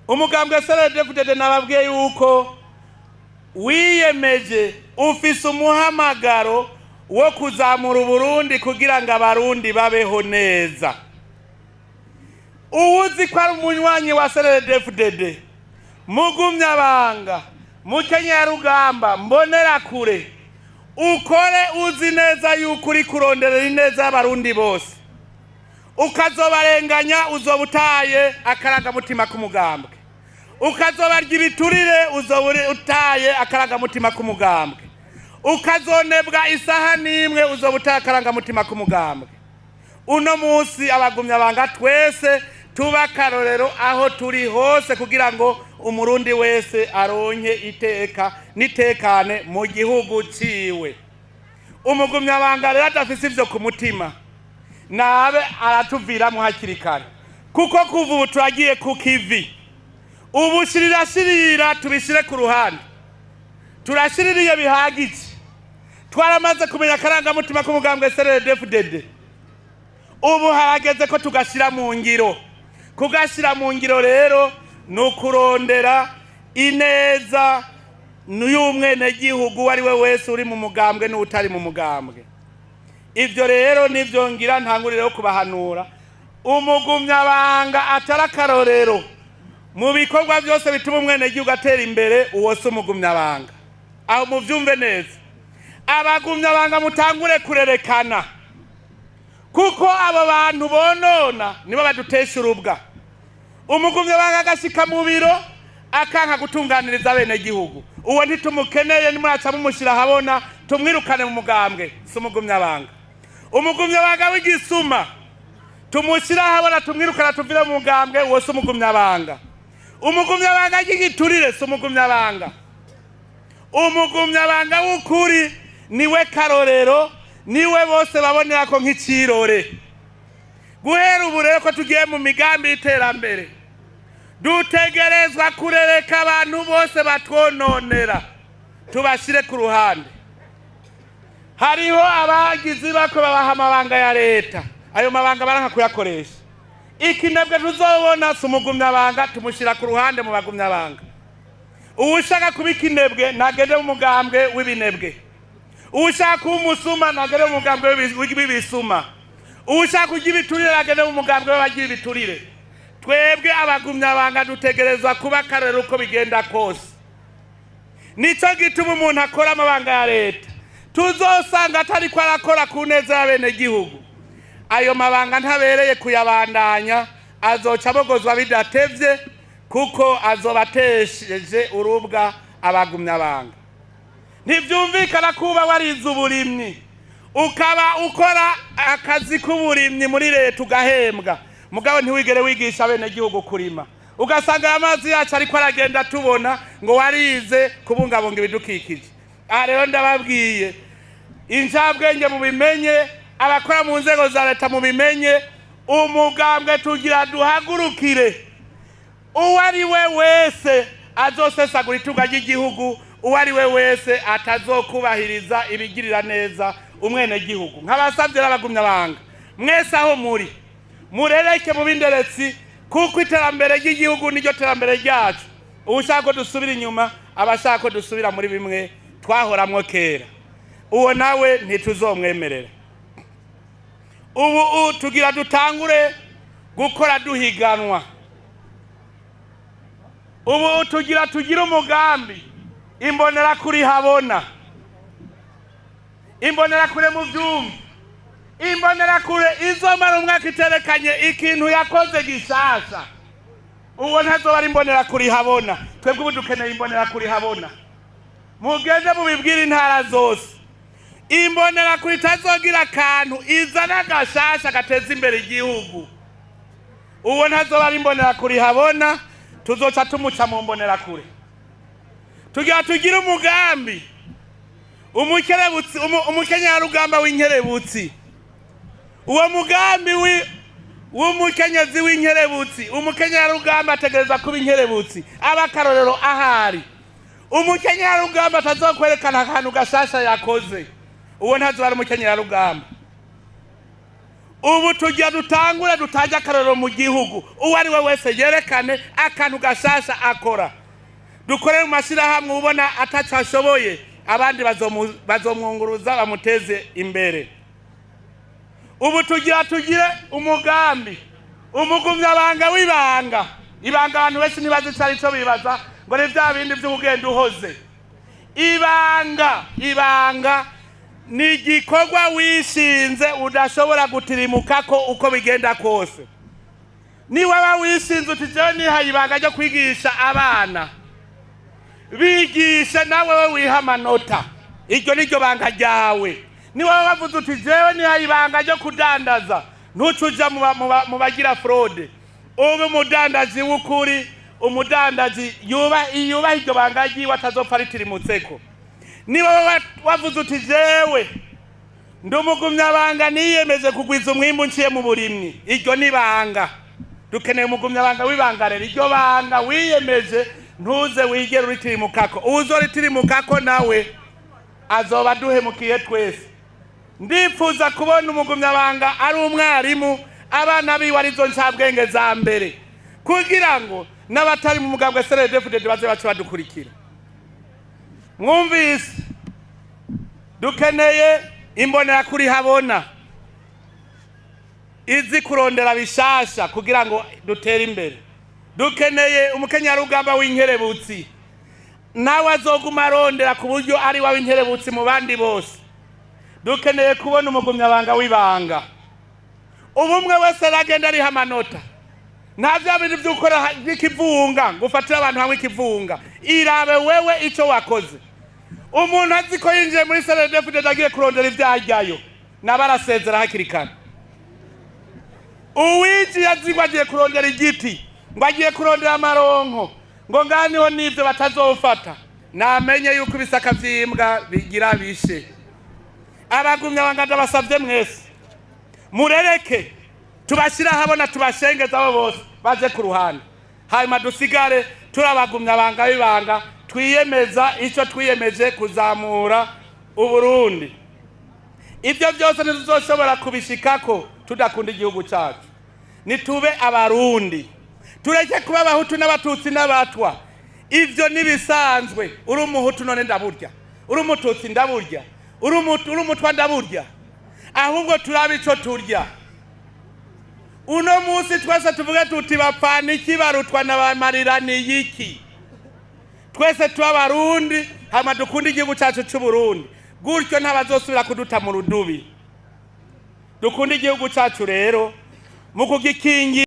umugambwe CNDD-FDD nababwiye yuko wiyemeje ufise umuhamagaro wo kuzamura Uburundi kugira ngo abarundi babeho neza. Uwuzi ko ari umunywanyi wa CNDD-FDD, Mugumyabanga, Mukenyerarugamba, Mbonerakure, ukore uzi neza yuko uri kuronderera ineza y'abarundi bose, ukazobarenganya uzobutaye akarangamutima k'umugambwe, ukazobarya ibiturire uzobutaye akarangamutima k'umugambwe, ukazonebwa isaha n'imwe uzobutaye akarangamutima k'umugambwe. Uno munsi Abagumyabanga twese tuba akarorero aho turi hose kugira ngo umurundi wese aronke iteka nitekane mu gihugu ciwe. Umugumyabanga rero adafise ivyo ku mutima nabe aratuviramwo hakiri kare, kuko kuva ubu turagiye ku kivi. Ubu shirira tubishire ku ruhande, turashiririye bihagije. Twaramaze kumenya akarangamutima k'umugambwe CNDD-FDD. Ubu harageze ko tugashira mu ngiro. Kugashira mu ngiro rero nukurondera ineza n'uyumwene gihugu wari we wese uri mu mugambwe n'utari mu mugambwe. Ivyo rero nivyo ngira ntangurire kubahanura. Umugumyabanga atarakarorero mu bikorwa byose bituma umwene gihugu atera imbere, uwo se umugumyabanga. Aho muvyumve neza. Abagumyabanga mutangure kurerekana, kuko abo bantu bonona nibo badutesha urubwa. Umugumyabanga agashika mu biro akanka gutunganiriza bene gihugu, uwo ntitumukeneye, nimuraca mumushira habona tumwirukane mu mugambwe. Si umugumyabanga. Umugumyabanga w'igisuma tumushira habona tumwirukana tuvire mu mugambwe, uwo si umugumyabanga. Umugumyabanga y'igiturire si umugumyabanga. Umugumyabanga w'ukuri niwe karorero, niwe bose babonera ko nk'icirore. Guhera ubu rero ko tugiye mu migambi y'iterambere, dutegerezwa kurereka abantu bose batwononera, tubashire ku ruhande. Hariho abagizi bako babaha amabanga ya leta, ayo mabanga baranka kuyakoresha. Ikinebwe tuzobona si umugumyabanga, tumushira ku ruhande mu bagumyabanga. Uwushaka kuba ikinebwe nagende mu mugambwe w'ibinebwe, uwushaka kuba umusuma nagende mu mugambwe w'ibisuma, uwushaka kurya ibiturire nagende mu mugambwe w'abagira ibiturire. Twebwe Abagumyabanga dutegerezwa kuba akarorero uko bigenda kose. Nico gituma umuntu akora amabanga ya leta tuzosanga atari ko arakora ku neza y'abene gihugu. Ayo mabanga ntabereye kuyabandanya, azoca abogozwa bidatevye, kuko azobatesheje urubwa Abagumyabanga. Ntivyumvikana kuba warize uburimyi ukaba ukora akazi k'uburimyi muri leta ugahembwa, mugabo ntiwigere wigisha bene gihugu kurima, ugasanga amazi yacu ariko aragenda tubona ngo warize kubungabunga ibidukikije. Aha rero ndababwiye, injabwenge mubimenye, abakora mu nzego za leta mubimenye, umugambwe tugira duhagurukire. Uwo ari we wese azosesagura itunga ry'igihugu, uwo ari we wese atazokubahiriza ibigirira neza umwene gihugu. Nk'abasavye n'Abagumyabanga mwese aho muri, murereke mu binderetsi, kuko iterambere ry'igihugu niryo terambere ryacu. Ushaka ko dusubira inyuma, abashaka ko dusubira muri bimwe twahoramwo kera, uwo nawe ntituzomwemerera. Ubu tugira dutangure gukora duhiganwa. Ubu tugira umugambi Imbonerakure habona. Imbonerakure mu byumba. Imbonerakure izomara umwaka iterekanye ikintu yakoze gishasha. Uwo ntazoba ari Imbonerakure habona. Twebwe ubu dukeneye Imbonerakure habona. Mugende mubibwira intara zose. Imbonerakure itazogira akantu izana gashasha gateza imbere igihugu. Uwo ntazoba ari Imbonerakure habona, tuzoca tumuca mu Mbonerakure. Tugira umugambi umukenyerarugamba w'inkerebutsi. Uwo mugambi w'umukenyezi w'inkerebutsi, umukenyerarugamba ategereza kuba inkerebutsi, abakarorero ahari. Umukenyerarugamba atazokwerekana akantu gashasha yakoze, uwo ntazoba ari umukenyerarugamba. ubu tujya dutangure dutajya akarorero mu gihugu uwo ari we wese yerekane akantu gashasha akora dukorere mu mashyirahamwe ubona atacashoboye abandi bazomwunguruza bamuteze imbere. Ubu tugire umugambi umugumyabanga w'ibanga ibanga abantu benshi ntibazi cyari cyo bibaza ngo ni bya bindi by'ubugenda uhoze. Ibanga ni igikorwa wishinze udashobora gutirimuka ko uko bigenda kose. Ni waba wishinze uti jewe nihaye ibanga ryo kwigisha abana bigisha nawe we wiha amanota iryo niryo banga ryawe. Ni waba wavuze uti jewe nihaye ibanga ryo kudandaza ntucuja mu bagira fraude ube umudandaji w'ukuri umudandaji yubaha iryo banga ryiwe atazopfa ritirimutseko. Ni waba wavuze uti jewe ndi umugumyabanga niyemeje kugwiza umwimbu nciye mu burimyi iryo ni banga. Dukeneye umugumyabanga w'ibanga rero iryo banga wiyemeje ntuze wigera uritirimukako uzoritirimuka nawe azoba aduhemukiye twese. Ndifuza kubona umugumyabanga ari umwarimu abana biwe arizo ncabwenge za mbere kugira ngo n'abatari mu mugambwe CNDD-FDD baze bace badukurikira. Mwumvise dukeneye imbonerakure habona izi kurondera bishasha kugira ngo dutere imbere. Dukeneye umukenyarugamba w'inkerebutsi nawe azoguma arondera ku buryo ari wa w'inkerebutsi mu bandi bose. Dukeneye kubona umugumyabanga w'ibanga ubumwe wese aragenda ariha amanota nta bya bintu by'ukora by'ikivunga ngo ufatire abantu hamwe ikivunga. Irabe wewe icyo wakoze. Umuntu azi ko yinjiye muri CNDD-FDD agiye kurondera ibyajyayo nabarasezera hakiri kare. Uwinjiye azi ngo agiye kurondera igiti ngo agiye kurondera amaronko ngo nganiho n'ibyo batazofata namenye yuko ibisaka by'imbwa bigira bishe. Abagumyabanga ndabasabye mwese murereke tubashyira habona tubashengeza abo bose baje ku ruhande hanyuma dusigare turabagumyabanga b'ibanga twiyemeza icyo twiyemeje kuzamura Uburundi. Ibyo byose ntituzoshobora kubishikako tudakunda igihugu cyacu. Nitube abarundi tureke kuba abahutu n'abatutsi n'abatwa. Ibyo nibisanzwe uri umuhutu none ndaburya uri umututsi ndaburya uri umutwa ndaburya ahubwo turabe icyo turya. Uno munsi twese tuvuge tuti bapfana iki barutwa n'abamarira ni iki. Twese tuba abarundi hama dukunda igihugu cyacu cy'Uburundi gutyo ntabazosubira kuduta mu rudubi. Dukunda igihugu cyacu rero mu kugikingira